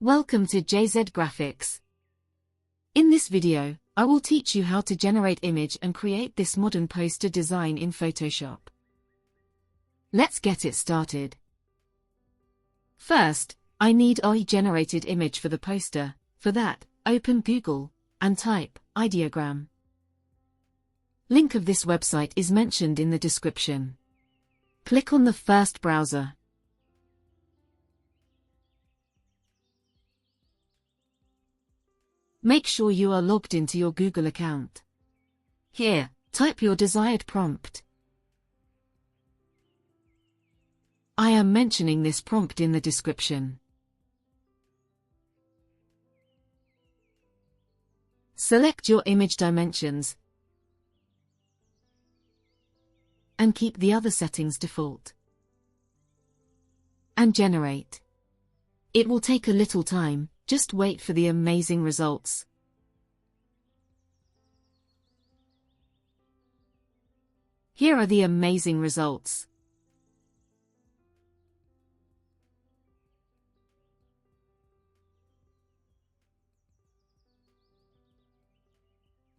Welcome to JZ Graphics. In this video, I will teach you how to generate image and create this modern poster design in Photoshop. Let's get it started. First, I need a generated image for the poster. For that, open Google and type ideogram. Link of this website is mentioned in the description. Click on the first browser. Make sure you are logged into your Google account. Here, type your desired prompt. I am mentioning this prompt in the description. Select your image dimensions and keep the other settings default. And generate. It will take a little time. Just wait for the amazing results. Here are the amazing results.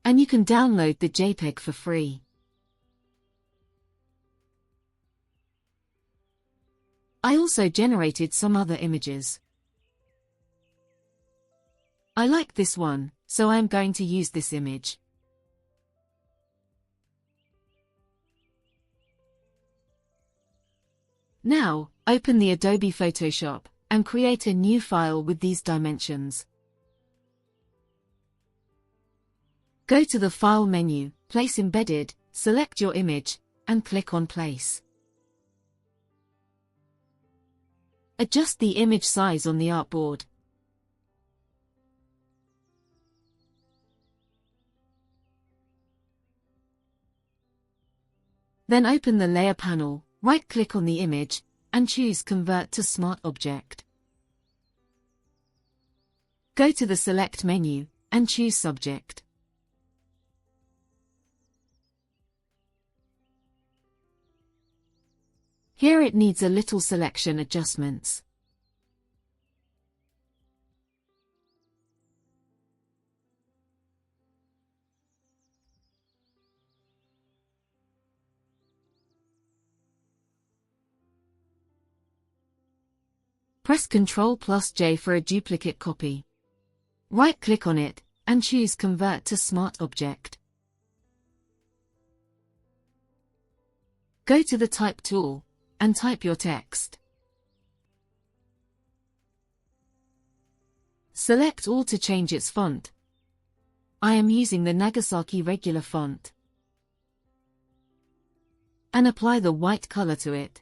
And you can download the JPEG for free. I also generated some other images. I like this one, so I am going to use this image. Now, open the Adobe Photoshop and create a new file with these dimensions. Go to the File menu, Place Embedded, select your image, and click on Place. Adjust the image size on the artboard. Then open the Layer panel, right-click on the image, and choose Convert to Smart Object. Go to the Select menu, and choose Subject. Here it needs a little selection adjustments. Press Ctrl+J for a duplicate copy. Right-click on it, and choose Convert to Smart Object. Go to the Type tool, and type your text. Select all to change its font. I am using the Nagasaki regular font. And apply the white color to it.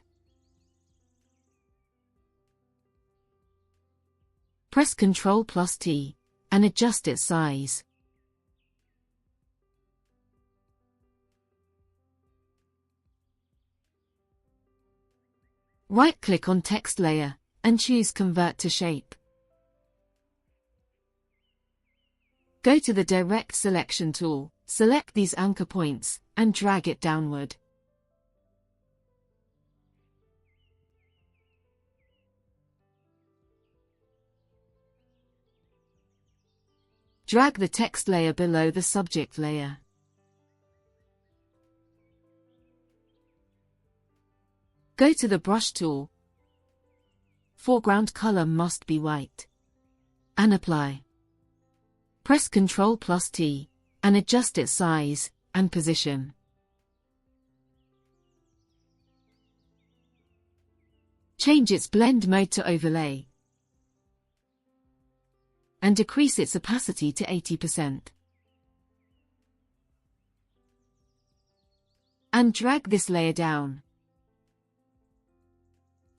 Press Ctrl+T, and adjust its size. Right-click on Text Layer, and choose Convert to Shape. Go to the Direct Selection tool, select these anchor points, and drag it downward. Drag the text layer below the subject layer. Go to the Brush tool. Foreground color must be white. And apply. Press Ctrl+T, and adjust its size and position. Change its blend mode to overlay. And decrease its opacity to 80%. And drag this layer down.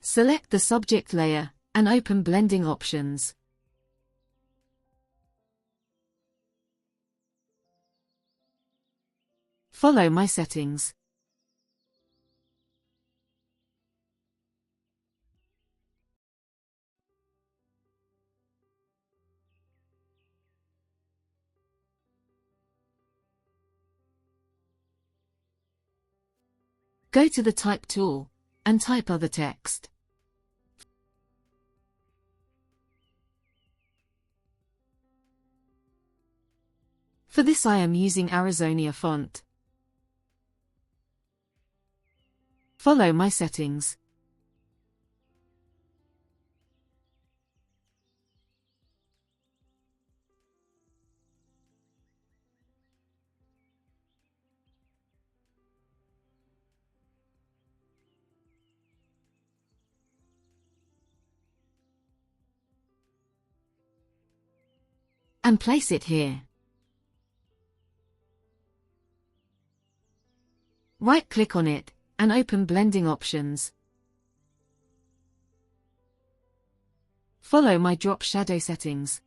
Select the subject layer, and open blending options. Follow my settings. Go to the Type tool, and type other text. For this I am using Arizona font. Follow my settings. And place it here. Right-click on it, and open Blending Options. Follow my drop shadow settings.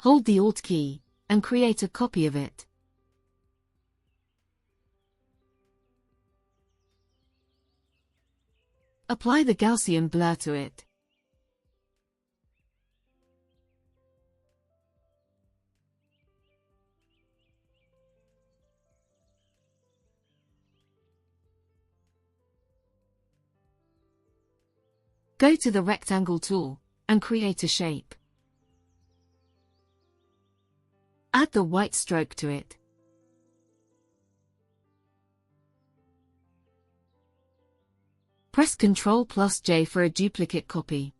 Hold the Alt key, and create a copy of it. Apply the Gaussian blur to it. Go to the rectangle tool, and create a shape. Add the white stroke to it. Press Ctrl+J for a duplicate copy.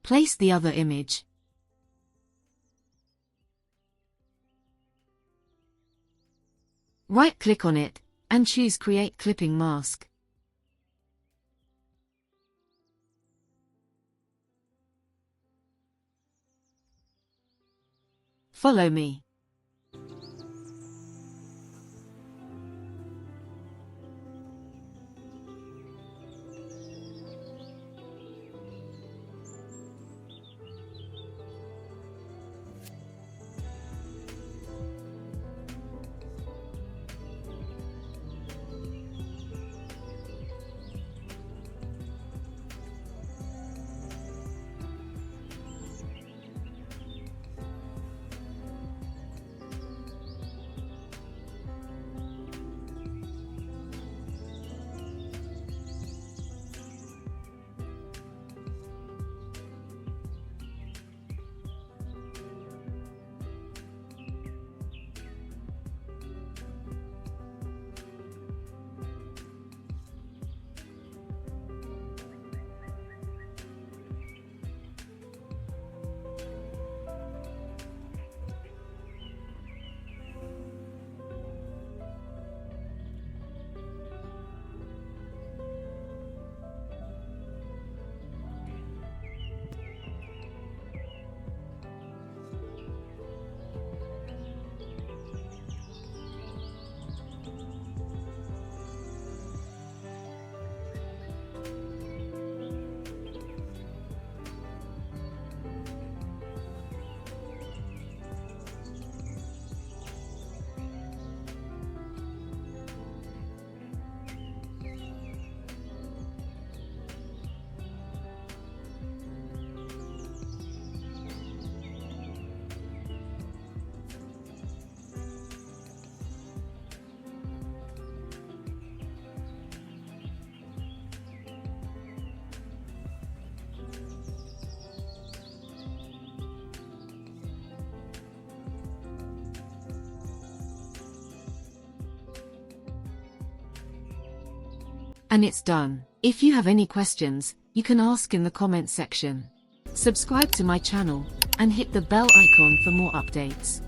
Place the other image. Right-click on it, and choose Create Clipping Mask. Follow me. And it's done. If you have any questions, you can ask in the comment section. Subscribe to my channel, and hit the bell icon for more updates.